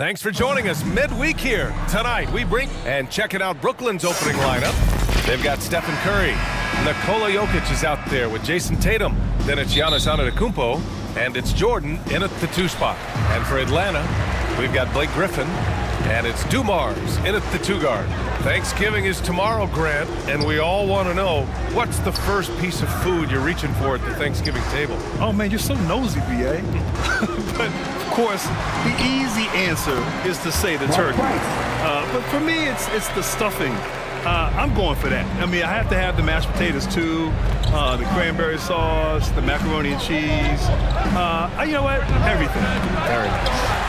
Thanks for joining us midweek here. Tonight, we bring and checking out Brooklyn's opening lineup. They've got Stephen Curry. Nikola Jokic is out there with Jason Tatum. Then it's Giannis Antetokounmpo, and it's Jordan in at the 2 spot. And for Atlanta, we've got Blake Griffin, and it's Dumars in at the 2 guard. Thanksgiving is tomorrow, Grant, and we all want to know, what's the first piece of food you're reaching for at the Thanksgiving table? Oh, man, you're so nosy, B.A. But, of course, the easy answer is to say the turkey. But for me, it's the stuffing. I'm going for that. I mean, I have to have the mashed potatoes, too, the cranberry sauce, the macaroni and cheese. You know what? Everything. Very nice.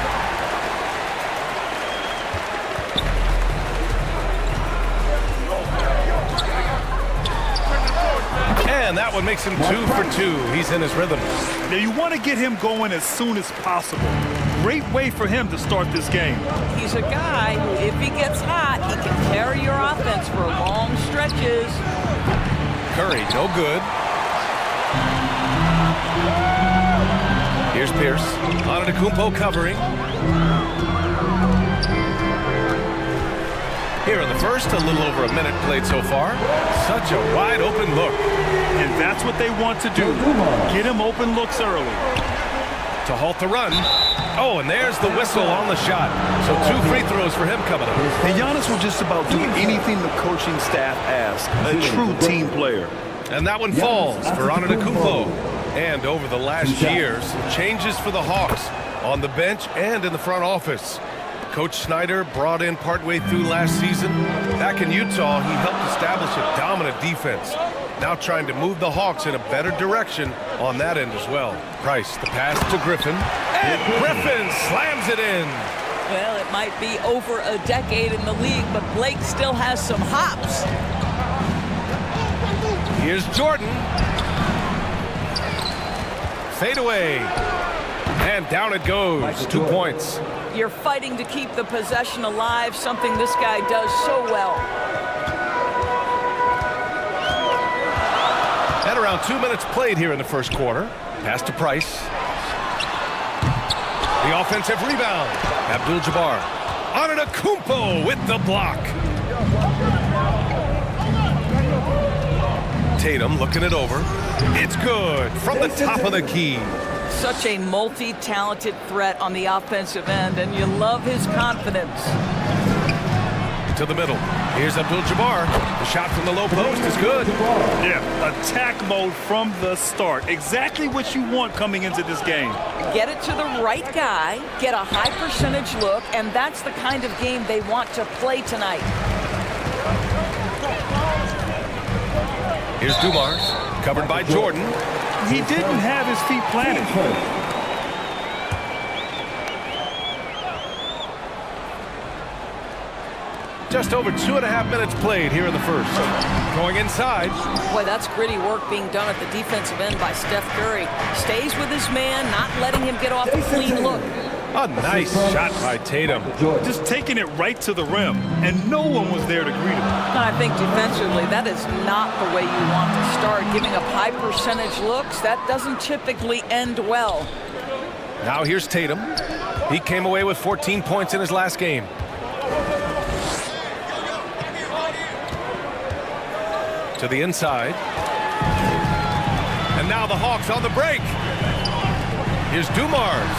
And that one makes him 2 for 2. He's in his rhythm. Now, you want to get him going as soon as possible. Great way for him to start this game. He's a guy who, if he gets hot, he can carry your offense for long stretches. Curry, no good. Here's Pierce. Antetokounmpo covering. Here in the first, a little over a minute played so far. Such a wide open look. And that's what they want to do. Get him open looks early. To halt the run. Oh, and there's the whistle on the shot. So 2 free throws for him coming up. And Giannis will just about do anything the coaching staff asks. A true team player. And that one falls for Antetokounmpo. And over the last year, some changes for the Hawks on the bench and in the front office. Coach Snyder brought in partway through last season. Back in Utah, he helped establish a dominant defense. Now trying to move the Hawks in a better direction on that end as well. Price, the pass to Griffin. And Griffin slams it in. Well, it might be over a decade in the league, but Blake still has some hops. Here's Jordan. Fade away. And down it goes. 2 points. You're fighting to keep the possession alive, something this guy does so well. At around 2 minutes played here in the first quarter. Pass to Price. The offensive rebound. Abdul-Jabbar. Antetokounmpo with the block. Tatum looking it over. It's good from the top of the key. Such a multi-talented threat on the offensive end, and you love his confidence. To the middle. Here's Abdul-Jabbar. The shot from the low post is good. Yeah, attack mode from the start. Exactly what you want coming into this game. Get it to the right guy, get a high percentage look, and that's the kind of game they want to play tonight. Here's Dumars, covered by Jordan. He didn't have his feet planted. Just over 2.5 minutes played here in the first. Going inside. Boy, that's gritty work being done at the defensive end by Steph Curry. Stays with his man, not letting him get off a clean look. A nice shot by Tatum. Just taking it right to the rim, and no one was there to greet him. I think defensively, that is not the way you want to start. Giving up high percentage looks, that doesn't typically end well. Now here's Tatum. He came away with 14 points in his last game. To the inside. And now the Hawks on the break. Here's Dumars.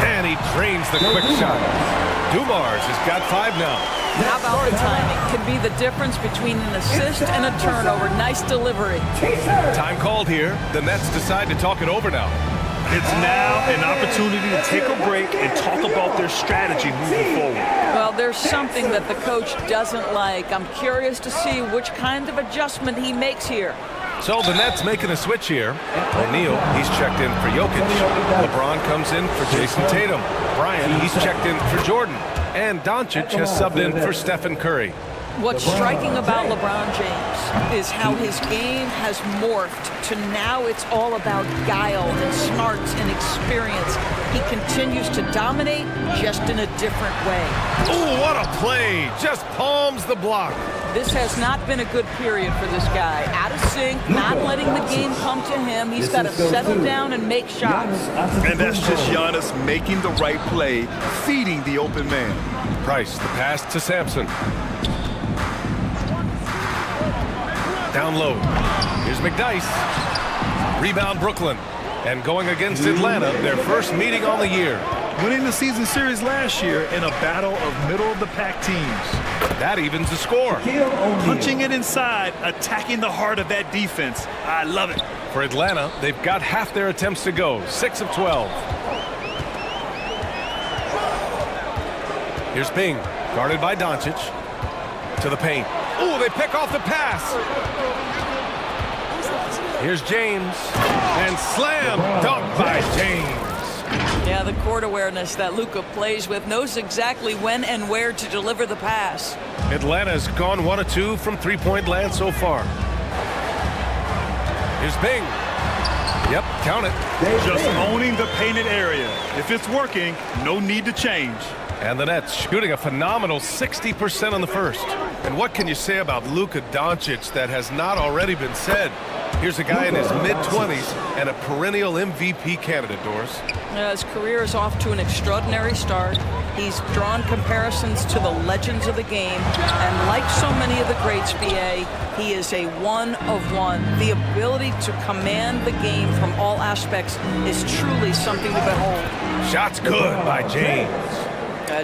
And he drains the quick shot. Dumars has got 5 now. How about the timing? Can be the difference between an assist and a turnover. Nice delivery. Time called here. The Nets decide to talk it over now. It's now an opportunity to take a break and talk about their strategy moving forward. Well, there's something that the coach doesn't like. I'm curious to see which kind of adjustment he makes here. So the Nets making a switch here. O'Neal, he's checked in for Jokic. LeBron comes in for Jason Tatum. Bryant, he's checked in for Jordan. And Doncic has subbed in for Stephen Curry. What's striking about LeBron James is how his game has morphed to now it's all about guile and smarts and experience. He continues to dominate, just in a different way. Ooh, what a play! Just palms the block. This has not been a good period for this guy. Out of sync, not letting the game come to him. He's got to settle down and make shots. And that's just Giannis making the right play, feeding the open man. Price, the pass to Sampson. Down low. Here's McDyess. Rebound Brooklyn. And going against Atlanta, their first meeting on the year. Winning the season series last year in a battle of middle-of-the-pack teams. That evens the score. Punching it inside, attacking the heart of that defense. I love it. For Atlanta, they've got half their attempts to go, 6 of 12. Here's Bing, guarded by Doncic. To the paint. Ooh, they pick off the pass. Here's James. And slam dunk by James. Yeah, the court awareness that Luka plays with, knows exactly when and where to deliver the pass. Atlanta's gone 1 of 2 from three-point land so far. Here's Bing. Yep, count it. Just owning the painted area. If it's working, no need to change. And the Nets shooting a phenomenal 60% on the first. And what can you say about Luka Doncic that has not already been said? Here's a guy in his mid-20s and a perennial MVP candidate, Doris. His career is off to an extraordinary start. He's drawn comparisons to the legends of the game. And like so many of the greats, BA, he is a one of one. The ability to command the game from all aspects is truly something to behold. Shots good by James.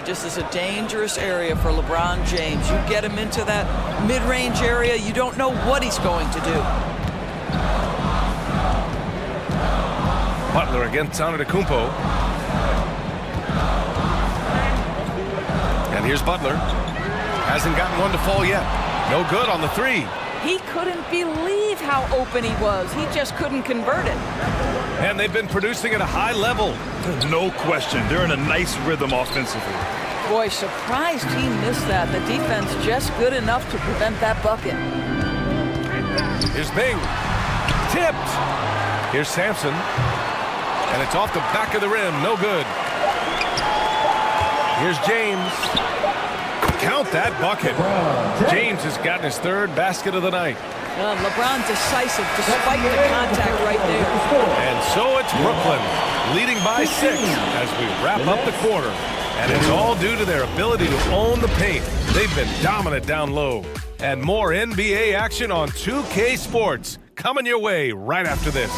Just as a dangerous area for LeBron James. You get him into that mid-range area, you don't know what he's going to do. Butler against Antetokounmpo. And here's Butler. Hasn't gotten one to fall yet. No good on the three. He couldn't believe how open he was. He just couldn't convert it. And they've been producing at a high level. No question. They're in a nice rhythm offensively. Boy, surprised he missed that. The defense just good enough to prevent that bucket. Here's Bing. Tipped. Here's Sampson. And it's off the back of the rim. No good. Here's James. Count that bucket. James has gotten his third basket of the night. LeBron decisive despite the contact right there. And so it's Brooklyn leading by 6 as we wrap up the quarter. And it's all due to their ability to own the paint. They've been dominant down low. And more NBA action on 2K Sports coming your way right after this.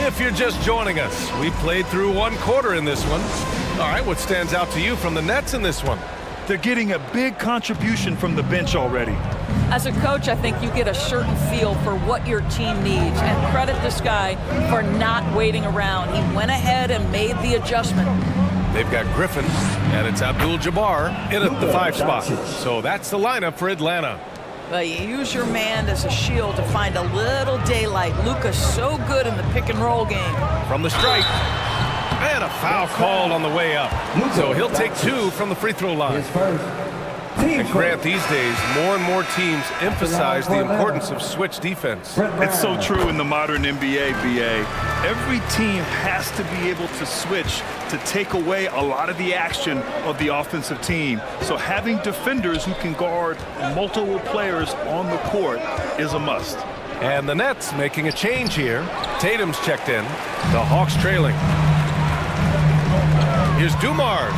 If you're just joining us, we played through one quarter in this one. All right, what stands out to you from the Nets in this one? They're getting a big contribution from the bench already. As a coach, I think you get a certain feel for what your team needs, and credit this guy for not waiting around. He went ahead and made the adjustment. They've got Griffin, and it's Abdul-Jabbar in at the 5 spot. So that's the lineup for Atlanta. Well, you use your man as a shield to find a little daylight. Luka's so good in the pick-and-roll game. From the stripe. And a foul called on the way up. So he'll take 2 from the free throw line. And Grant, these days, more and more teams emphasize the importance of switch defense. It's so true in the modern NBA, BA. Every team has to be able to switch to take away a lot of the action of the offensive team. So having defenders who can guard multiple players on the court is a must. And the Nets making a change here. Tatum's checked in. The Hawks trailing. Here's Dumars.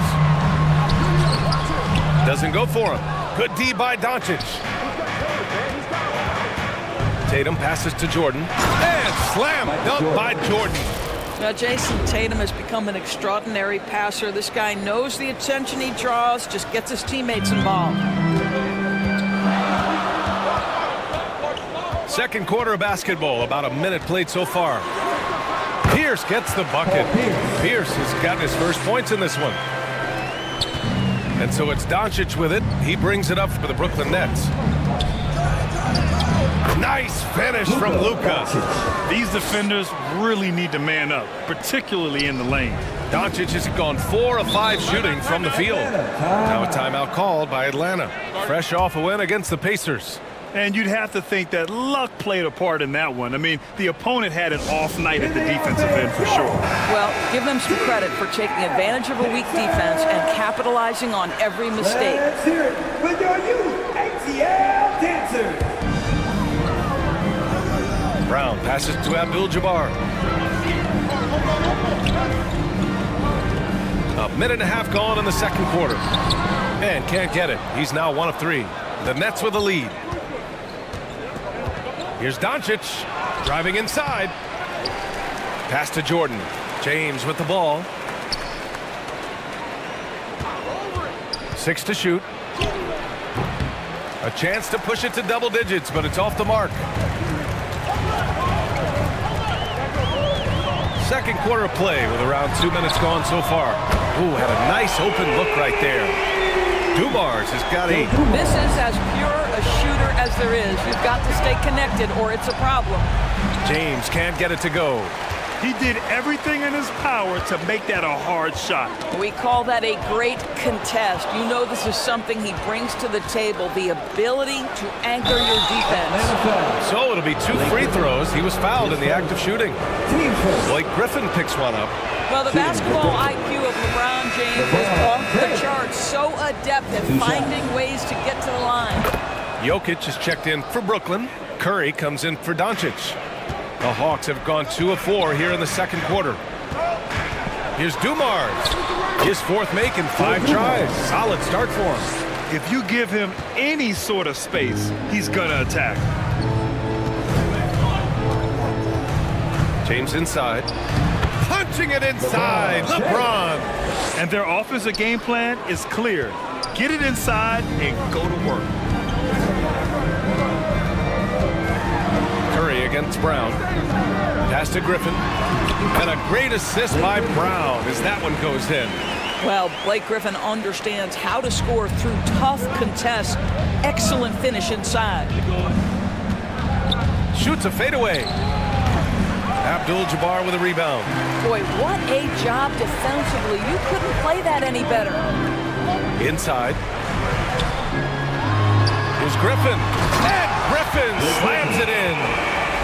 Doesn't go for him. Good D by Doncic. Tatum passes to Jordan. And slam dunk by Jordan. Now, Jason Tatum has become an extraordinary passer. This guy knows the attention he draws, just gets his teammates involved. Second quarter of basketball, about a minute played so far. Pierce gets the bucket. Pierce has gotten his first points in this one. And so it's Doncic with it. He brings it up for the Brooklyn Nets. Nice finish from Luka. These defenders really need to man up, particularly in the lane. Doncic has gone 4 of 5 shooting from the field. Now a timeout called by Atlanta. Fresh off a win against the Pacers. And you'd have to think that luck played a part in that one. I mean, the opponent had an off night at the defensive end for sure. Well, give them some credit for taking advantage of a weak defense and capitalizing on every mistake. Let's hear it for your youth, ATL Dancers. Brown passes to Abdul-Jabbar. A minute and a half gone in the second quarter. And can't get it. He's now 1 of 3. The Nets with a lead. Here's Doncic driving inside. Pass to Jordan. James with the ball. 6 to shoot. A chance to push it to double digits, but it's off the mark. Second quarter of play with around 2 minutes gone so far. Ooh, had a nice open look right there. Dumars has got 8. This is as pure a shooter as there is. You've got to stay connected or it's a problem. James can't get it to go. He did everything in his power to make that a hard shot. We call that a great contest. You know this is something he brings to the table, the ability to anchor your defense. So it'll be 2 free throws. He was fouled in the act of shooting. Blake Griffin picks one up. Well, the basketball IQ of LeBron James is off the charts. So adept at finding ways to get to the line. Jokic is checked in for Brooklyn. Curry comes in for Doncic. The Hawks have gone 2 of 4 here in the second quarter. Here's Dumars. His 4th make in 5 tries. Solid start for him. If you give him any sort of space, he's gonna attack. James inside. Punching it inside. LeBron. And their offensive game plan is clear. Get it inside and go to work. Curry against Brown. Pass to Griffin. And a great assist by Brown as that one goes in. Well, Blake Griffin understands how to score through tough contests. Excellent finish inside. Shoots a fadeaway. Abdul-Jabbar with a rebound. Boy, what a job defensively. You couldn't play that any better. Inside. Here's Griffin. And Griffin slams it in.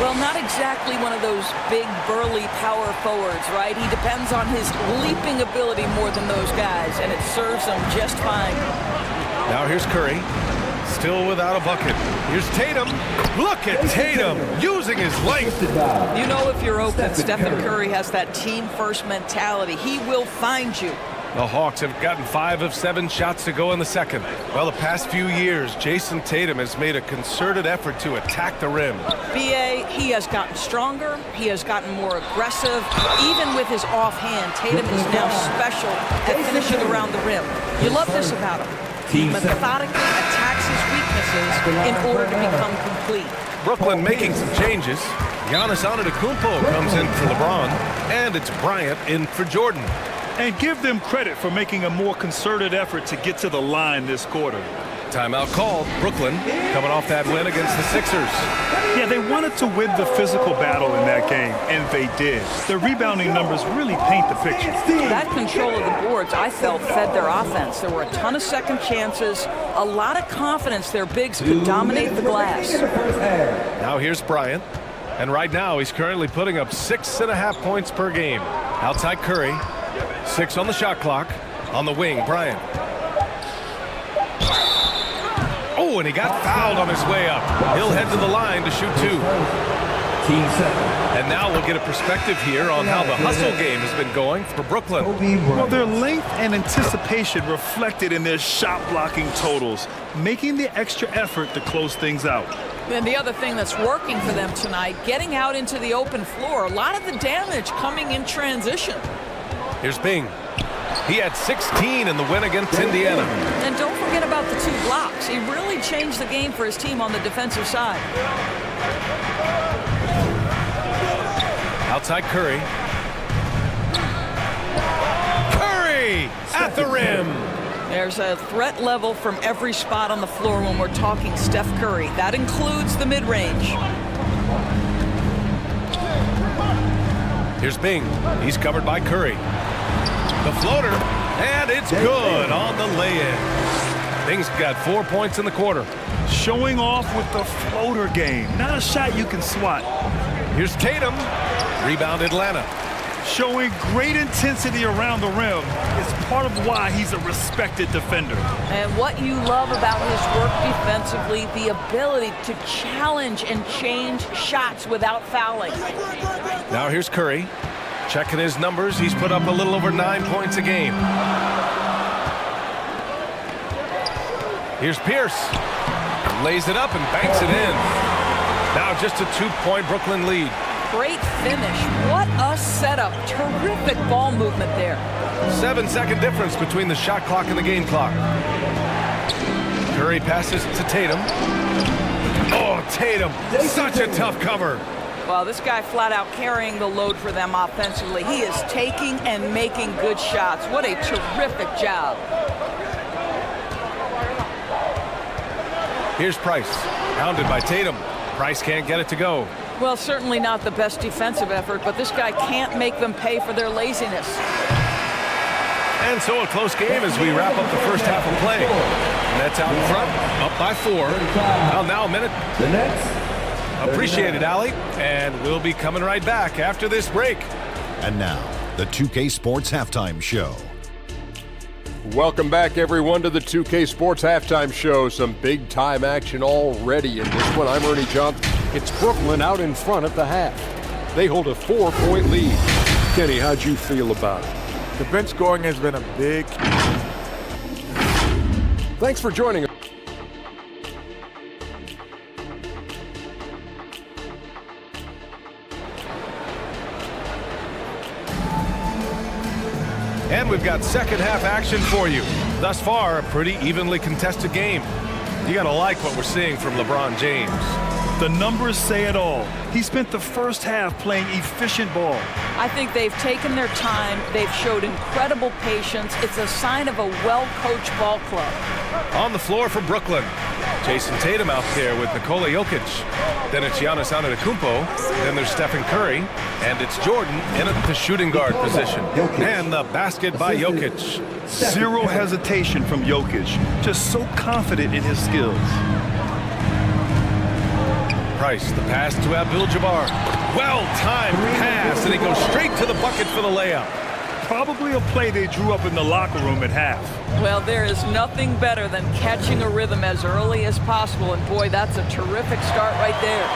Well, not exactly one of those big, burly power forwards, right? He depends on his leaping ability more than those guys, and it serves him just fine. Now here's Curry. Still without a bucket. Here's Tatum. Look at Tatum using his length. You know if you're open, Stephen Curry has that team-first mentality. He will find you. The Hawks have gotten 5 of 7 shots to go in the second. Well, the past few years, Jason Tatum has made a concerted effort to attack the rim. B.A., he has gotten stronger. He has gotten more aggressive. Even with his offhand, Tatum is now special at finishing around the rim. You love this about him. He methodically attacks his weaknesses in order to become complete. Brooklyn making some changes. Giannis Antetokounmpo comes in for LeBron, and it's Bryant in for Jordan. And give them credit for making a more concerted effort to get to the line this quarter. Timeout called. Brooklyn coming off that win against the Sixers. Yeah, they wanted to win the physical battle in that game, and they did. Their rebounding numbers really paint the picture. That control of the boards, I felt, fed their offense. There were a ton of second chances, a lot of confidence their bigs could dominate the glass. Now here's Bryant. And right now he's currently putting up 6.5 points per game. Outside Curry. 6 on the shot clock. On the wing, Bryant. Oh, and he got fouled on his way up. He'll head to the line to shoot 2. And now we'll get a perspective here on how the hustle game has been going for Brooklyn. Well, their length and anticipation reflected in their shot blocking totals, making the extra effort to close things out. And the other thing that's working for them tonight, getting out into the open floor, a lot of the damage coming in transition. Here's Bing. He had 16 in the win against Indiana. And don't forget about the 2 blocks. He really changed the game for his team on the defensive side. Outside Curry. Curry at the rim. There's a threat level from every spot on the floor when we're talking Steph Curry. That includes the mid-range. Here's Bing. He's covered by Curry. The floater, and it's good on the lay-in. Things got 4 points in the quarter. Showing off with the floater game. Not a shot you can swat. Here's Tatum. Rebound Atlanta. Showing great intensity around the rim is part of why he's a respected defender. And what you love about his work defensively, the ability to challenge and change shots without fouling. Now here's Curry. Checking his numbers, he's put up a little over 9 points a game. Here's Pierce. Lays it up and banks it in. Now just a 2-point Brooklyn lead. Great finish. What a setup. Terrific ball movement there. 7-second difference between the shot clock and the game clock. Curry passes to Tatum. Oh, Tatum. Such a tough cover. Well, this guy flat out carrying the load for them offensively. He is taking and making good shots. What a terrific job. Here's Price. Pounded by Tatum. Price can't get it to go. Well, certainly not the best defensive effort, but this guy can't make them pay for their laziness. And so a close game as we wrap up the first half of play. Nets out in front, up by 4. Well, now a minute. The Nets. Appreciate it, Allie. And we'll be coming right back after this break. And now, the 2K Sports Halftime Show. Welcome back, everyone, to the 2K Sports Halftime Show. Some big-time action already in this one. I'm Ernie Johnson. It's Brooklyn out in front at the half. They hold a 4-point lead. Kenny, how'd you feel about it? The bench scoring has been a big... Thanks for joining us. And we've got second half action for you. Thus far, a pretty evenly contested game. You gotta like what we're seeing from LeBron James. The numbers say it all. He spent the first half playing efficient ball. I think they've taken their time. They've showed incredible patience. It's a sign of a well-coached ball club. On the floor for Brooklyn, Jason Tatum out there with Nikola Jokic. Then it's Giannis Antetokounmpo. Then there's Stephen Curry. And it's Jordan in the shooting guard position. And the basket by Jokic. Zero hesitation from Jokic. Just so confident in his skills. Price, the pass to Abdul-Jabbar. Well-timed pass, and he goes straight to the bucket for the layup. Probably a play they drew up in the locker room at half. Well, there is nothing better than catching a rhythm as early as possible, and boy, that's a terrific start right there.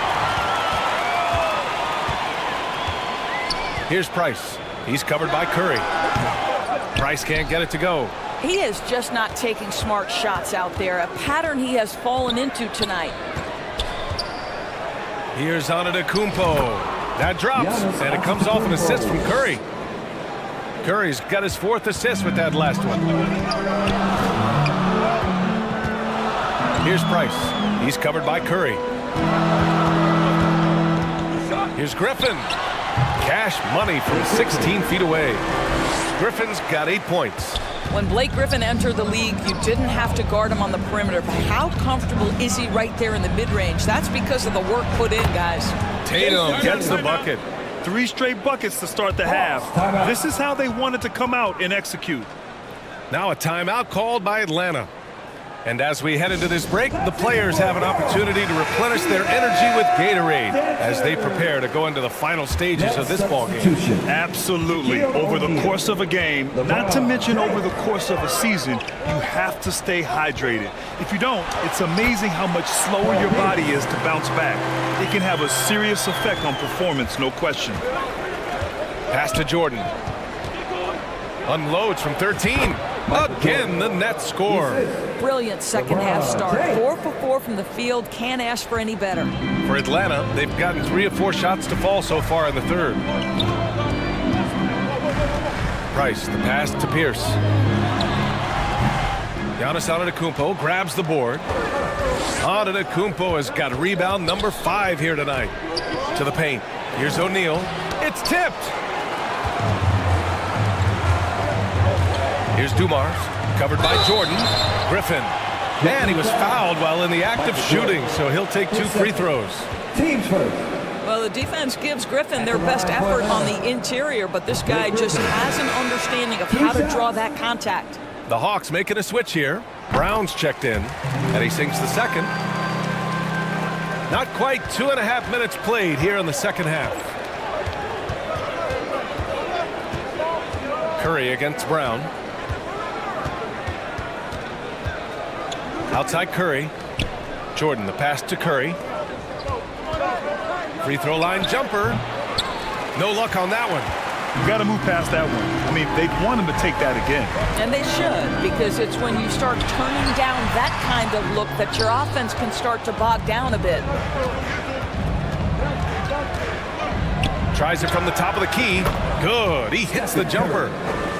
Here's Price. He's covered by Curry. Price can't get it to go. He is just not taking smart shots out there, a pattern he has fallen into tonight. Here's Antetokounmpo. That drops, and it comes off an assist from Curry. Curry's got his 4th assist with that last one. Here's Price. He's covered by Curry. Here's Griffin. Cash money from 16 feet away. Griffin's got 8 points. When Blake Griffin entered the league, you didn't have to guard him on the perimeter. But how comfortable is he right there in the mid-range? That's because of the work put in, guys. Tatum gets the bucket. 3 straight buckets to start the half. This is how they wanted to come out and execute. Now a timeout called by Atlanta. And as we head into this break, the players have an opportunity to replenish their energy with Gatorade as they prepare to go into the final stages of this ballgame. Absolutely. Over the course of a game, not to mention over the course of a season, you have to stay hydrated. If you don't, it's amazing how much slower your body is to bounce back. It can have a serious effect on performance, no question. Pass to Jordan. Unloads from 13. Again, the Nets score. Brilliant second half start. 4 for 4 from the field. Can't ask for any better. For Atlanta, they've gotten 3 of 4 shots to fall so far in the third. Price, the pass to Pierce. Giannis Antetokounmpo grabs the board. Antetokounmpo has got rebound number 5 here tonight. To the paint. Here's O'Neal. It's tipped. Here's Dumars, covered by Jordan. Griffin. And he was fouled while in the act of shooting, so he'll take 2 free throws. Teams first. Well, the defense gives Griffin their best effort on the interior, but this guy just has an understanding of how to draw that contact. The Hawks making a switch here. Brown's checked in, and he sinks the second. Not quite 2.5 minutes played here in the second half. Curry against Brown. Outside Curry. Jordan, the pass to Curry. Free throw line jumper. No luck on that one. You got to move past that one. I mean, they want him to take that again. And they should, because it's when you start turning down that kind of look that your offense can start to bog down a bit. Tries it from the top of the key. Good. He hits the jumper.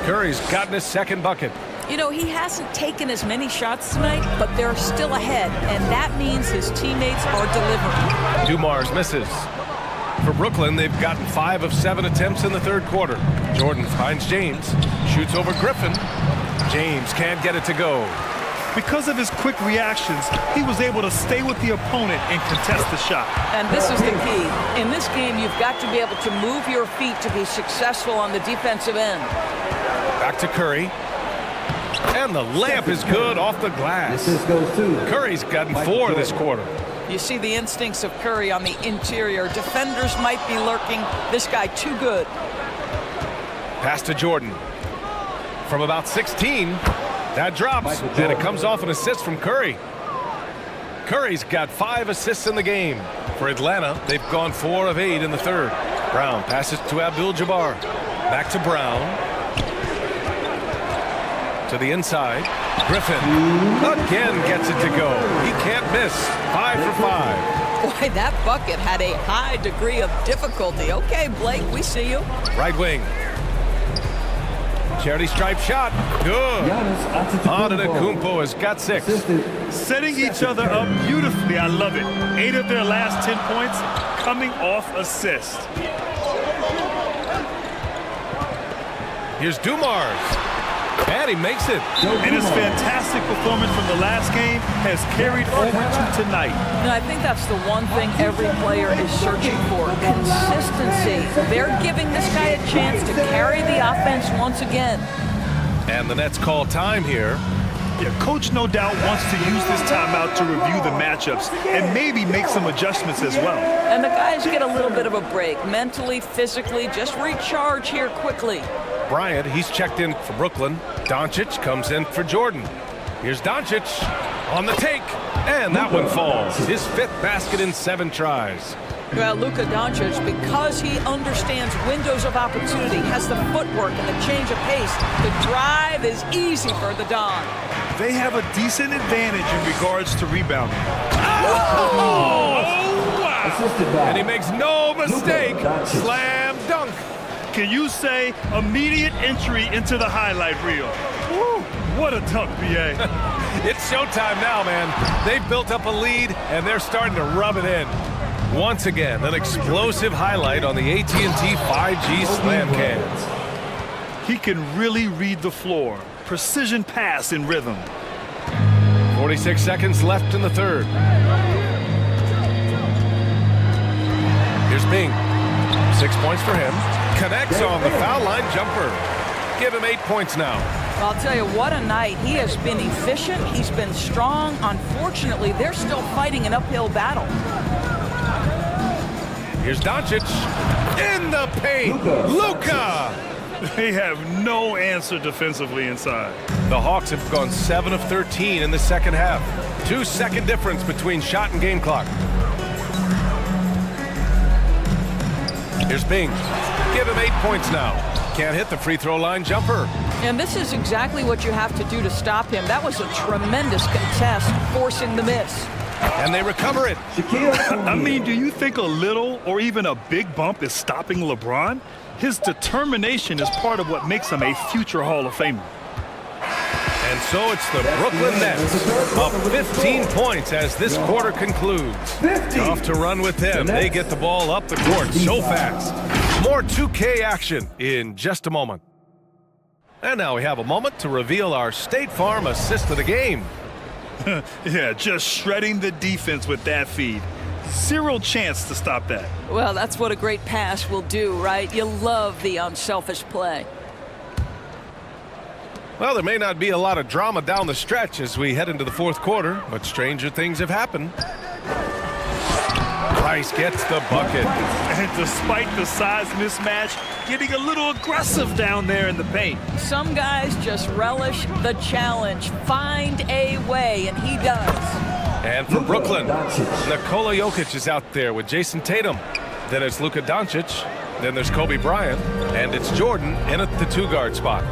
Curry's gotten his second bucket. You know, he hasn't taken as many shots tonight, but they're still ahead, and that means his teammates are delivering. Dumars misses. For Brooklyn, they've gotten 5 of 7 attempts in the third quarter. Jordan finds James, shoots over Griffin. James can't get it to go. Because of his quick reactions, he was able to stay with the opponent and contest the shot. And this is the key. In this game, you've got to be able to move your feet to be successful on the defensive end. Back to Curry. And the layup is good off the glass. Curry's gotten 4 this quarter. You see the instincts of Curry on the interior. Defenders might be lurking. This guy too good. Pass to Jordan. From about 16, that drops, and it comes off an assist from Curry. Curry's got 5 assists in the game. For Atlanta, they've gone 4 of 8 in the third. Brown passes to Abdul-Jabbar. Back to Brown. To the inside. Griffin again gets it to go. He can't miss. 5 for 5. Boy, that bucket had a high degree of difficulty. Okay, Blake, we see you. Right wing. Charity stripe shot. Good. Antetokounmpo has got 6. Setting each other up beautifully. I love it. 8 of their last 10 points coming off assist. Here's Dumars. And he makes it. And his fantastic performance from the last game has carried over to tonight. And I think that's the one thing every player is searching for, consistency. They're giving this guy a chance to carry the offense once again. And the Nets call time here. Yeah, coach no doubt wants to use this timeout to review the matchups and maybe make some adjustments as well. And the guys get a little bit of a break, mentally, physically, just recharge here quickly. Bryant, he's checked in for Brooklyn. Doncic comes in for Jordan. Here's Doncic on the take, and that one falls. His 5th basket in 7 tries. Well, Luka Doncic, because he understands windows of opportunity, has the footwork and the change of pace. The drive is easy for the Don. They have a decent advantage in regards to rebounding. Oh! Wow! And he makes no mistake. Slam dunk. Can you say immediate entry into the highlight reel? Woo, what a dunk, B.A. It's showtime now, man. They've built up a lead, and they're starting to rub it in. Once again, an explosive highlight on the AT&T 5G Slam Cans. He can really read the floor. Precision pass in rhythm. 46 seconds left in the third. Here's Bing. 6 points for him. Connects on the foul line jumper. Give him 8 points now. Well, I'll tell you, what a night. He has been efficient. He's been strong. Unfortunately, they're still fighting an uphill battle. Here's Doncic in the paint. Luka! They have no answer defensively inside. The Hawks have gone 7 of 13 in the second half. 2-second difference between shot and game clock. Here's Bing. Give him 8 points now. Can't hit the free throw line jumper. And this is exactly what you have to do to stop him. That was a tremendous contest, forcing the miss. And they recover it. I mean, do you think a little or even a big bump is stopping LeBron? His determination is part of what makes him a future Hall of Famer. And so it's the Brooklyn Nets up 15 points as this quarter concludes. Off to run with them. They get the ball up the court so fast. More 2K action in just a moment. And now we have a moment to reveal our State Farm assist of the game. Yeah, just shredding the defense with that feed. Zero chance to stop that. Well, that's what a great pass will do, right? You love the unselfish play. Well, there may not be a lot of drama down the stretch as we head into the fourth quarter, but stranger things have happened. Price gets the bucket. And despite the size mismatch, getting a little aggressive down there in the paint. Some guys just relish the challenge. Find a way, and he does. And for Brooklyn, Nikola Jokic is out there with Jason Tatum. Then it's Luka Doncic. Then there's Kobe Bryant. And it's Jordan in at the two-guard spot.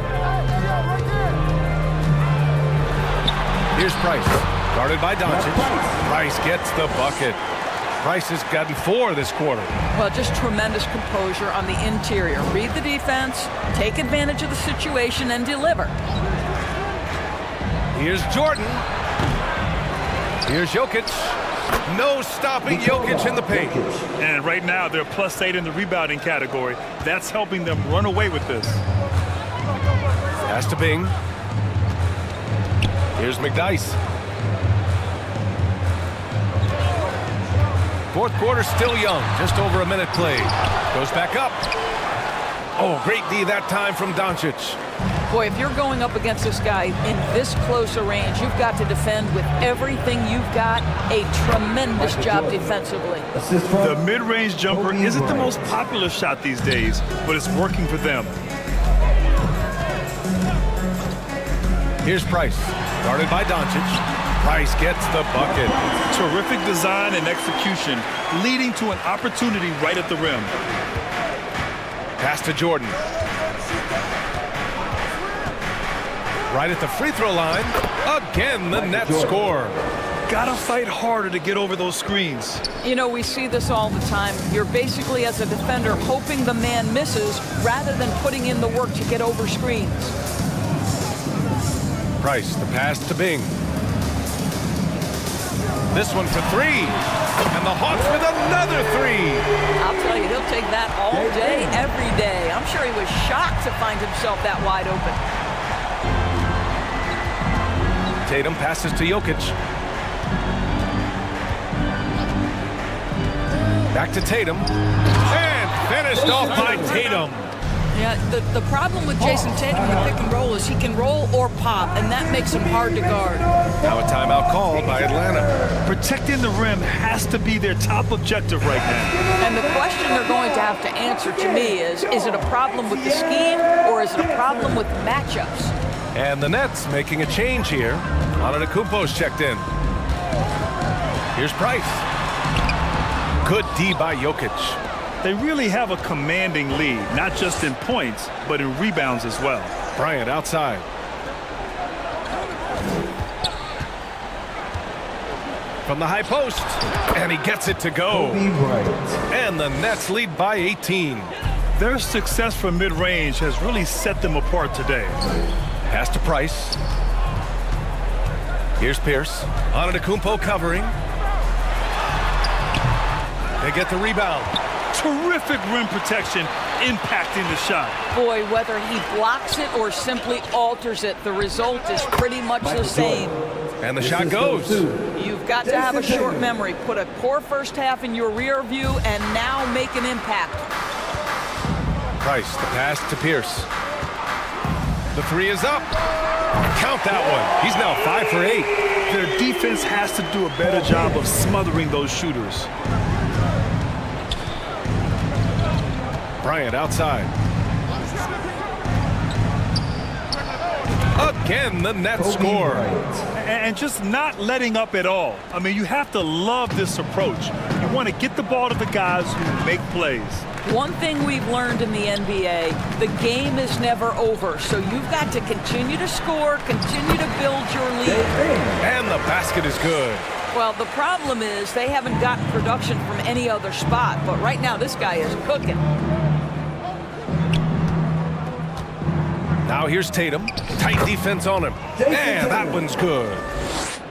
Here's Price, guarded by Doncic. Price gets the bucket. Price has gotten 4 this quarter. Well, just tremendous composure on the interior. Read the defense, take advantage of the situation, and deliver. Here's Jordan. Here's Jokic. No stopping Jokic in the paint. And right now, they're +8 in the rebounding category. That's helping them run away with this. Pass to Bing. Here's McDyess. Fourth quarter still young. Just over a minute played. Goes back up. Oh, great D that time from Doncic. Boy, if you're going up against this guy in this close a range, you've got to defend with everything you've got. A tremendous job defensively. The mid-range jumper isn't the most popular shot these days, but it's working for them. Here's Price, guarded by Doncic. Price gets the bucket. Terrific design and execution, leading to an opportunity right at the rim. Pass to Jordan. Right at the free throw line. Again, the net score. Gotta fight harder to get over those screens. You know, we see this all the time. You're basically, as a defender, hoping the man misses rather than putting in the work to get over screens. Price, the pass to Bing. This one for 3. And the Hawks with another 3. I'll tell you, he'll take that all day, every day. I'm sure he was shocked to find himself that wide open. Tatum passes to Jokic. Back to Tatum. And finished off by Tatum. Yeah, the problem with Jason Tatum in the pick and roll is he can roll or pop, and that makes him hard to guard. Now a timeout called by Atlanta. Protecting the rim has to be their top objective right now. And the question they're going to have to answer to me is it a problem with the scheme or is it a problem with matchups? And the Nets making a change here. Antetokounmpo's checked in. Here's Price. Good D by Jokic. They really have a commanding lead, not just in points, but in rebounds as well. Bryant outside. From the high post, and he gets it to go. And the Nets lead by 18. Their success from mid-range has really set them apart today. Pass to Price. Here's Pierce. Antetokounmpo covering. They get the rebound. Terrific rim protection, impacting the shot. Boy, whether he blocks it or simply alters it, the result is pretty much the same. And the shot goes. You've got to have a short memory. Put a poor first half in your rear view and now make an impact. Price, the pass to Pierce. The 3 is up. Count that one. He's now 5 for 8. Their defense has to do a better job of smothering those shooters. Bryant outside. Again, the net score. And just not letting up at all. I mean, you have to love this approach. You want to get the ball to the guys who make plays. One thing we've learned in the NBA, the game is never over. So you've got to continue to score, continue to build your lead. And the basket is good. Well, the problem is they haven't gotten production from any other spot. But right now, this guy is cooking. Now here's Tatum. Tight defense on him. And that one's good.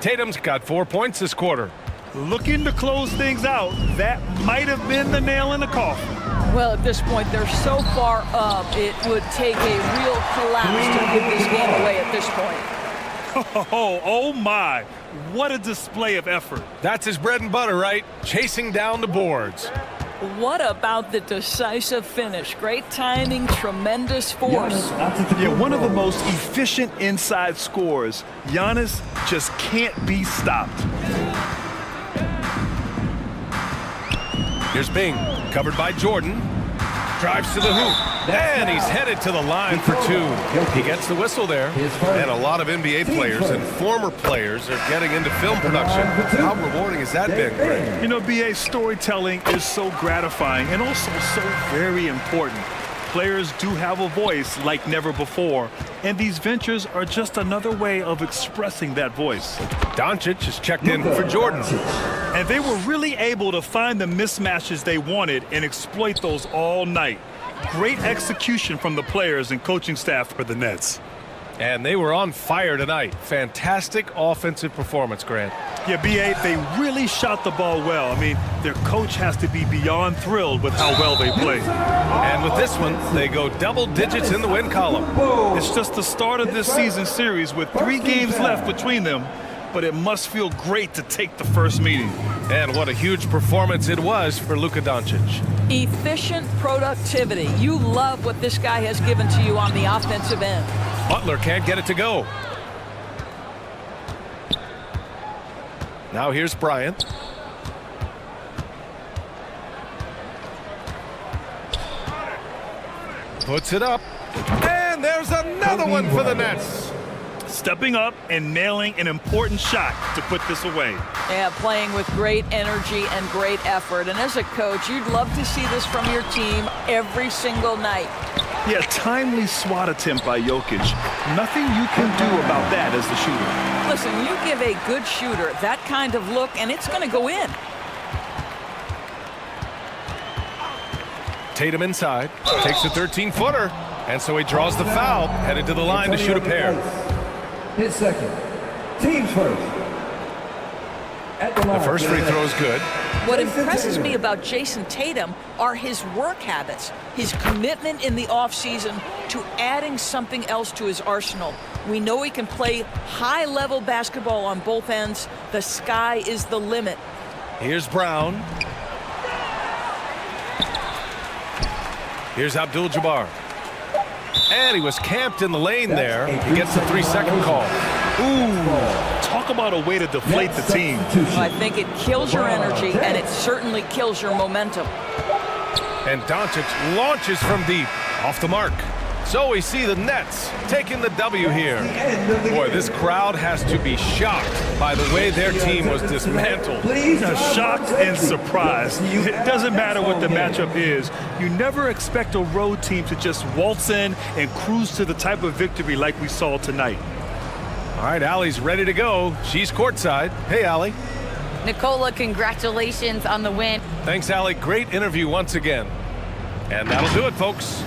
Tatum's got 4 points this quarter. Looking to close things out. That might have been the nail in the coffin. Well, at this point, they're so far up, it would take a real collapse to give this game away at this point. Oh my. What a display of effort. That's his bread and butter, right? Chasing down the boards. What about the decisive finish? Great timing, tremendous force. Yeah, one of the most efficient inside scores. Giannis just can't be stopped. Here's Bing, covered by Jordan. Drives to the hoop, and he's headed to the line for two. He gets the whistle there, and a lot of NBA players and former players are getting into film production. How rewarding has that been, Greg? You know, BA, storytelling is so gratifying and also so very important. Players do have a voice like never before, and these ventures are just another way of expressing that voice. Doncic is checked in for Jordan. And they were really able to find the mismatches they wanted and exploit those all night. Great execution from the players and coaching staff for the Nets. And they were on fire tonight. Fantastic offensive performance, Grant. Yeah, BA, they really shot the ball well. I mean, their coach has to be beyond thrilled with how well they played. And with this one, they go double digits in the win column. It's just the start of this season series with 3 games left between them, but it must feel great to take the first meeting. And what a huge performance it was for Luka Doncic. Efficient productivity. You love what this guy has given to you on the offensive end. Butler can't get it to go. Now here's Bryant. Puts it up. And there's another one for the Nets. Stepping up and nailing an important shot to put this away. Yeah, playing with great energy and great effort. And as a coach, you'd love to see this from your team every single night. Yeah, timely swat attempt by Jokic. Nothing you can do about that as the shooter. Listen, you give a good shooter that kind of look, and it's going to go in. Tatum inside, takes a 13-footer, and so he draws the foul, headed to the line to shoot a pair. His second. Team's first. The first free throw is good. What impresses me about Jason Tatum are his work habits, his commitment in the offseason to adding something else to his arsenal. We know he can play high-level basketball on both ends. The sky is the limit. Here's Brown. Here's Abdul-Jabbar. And he was camped in the lane there. He gets the 3-second call. Ooh, talk about a way to deflate the team. I think it kills your energy, and it certainly kills your momentum. And Doncic launches from deep, off the mark. So we see the Nets taking the W here. Boy, this crowd has to be shocked by the way their team was dismantled. Shocked and surprised. It doesn't matter what the matchup is. You never expect a road team to just waltz in and cruise to the type of victory like we saw tonight. All right, Allie's ready to go. She's courtside. Hey, Allie. Nikola, congratulations on the win. Thanks, Allie. Great interview once again. And that'll do it, folks.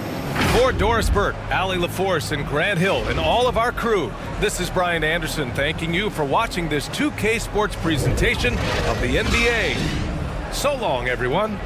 For Doris Burke, Allie LaForce, and Grant Hill, and all of our crew, this is Brian Anderson thanking you for watching this 2K Sports presentation of the NBA. So long, everyone.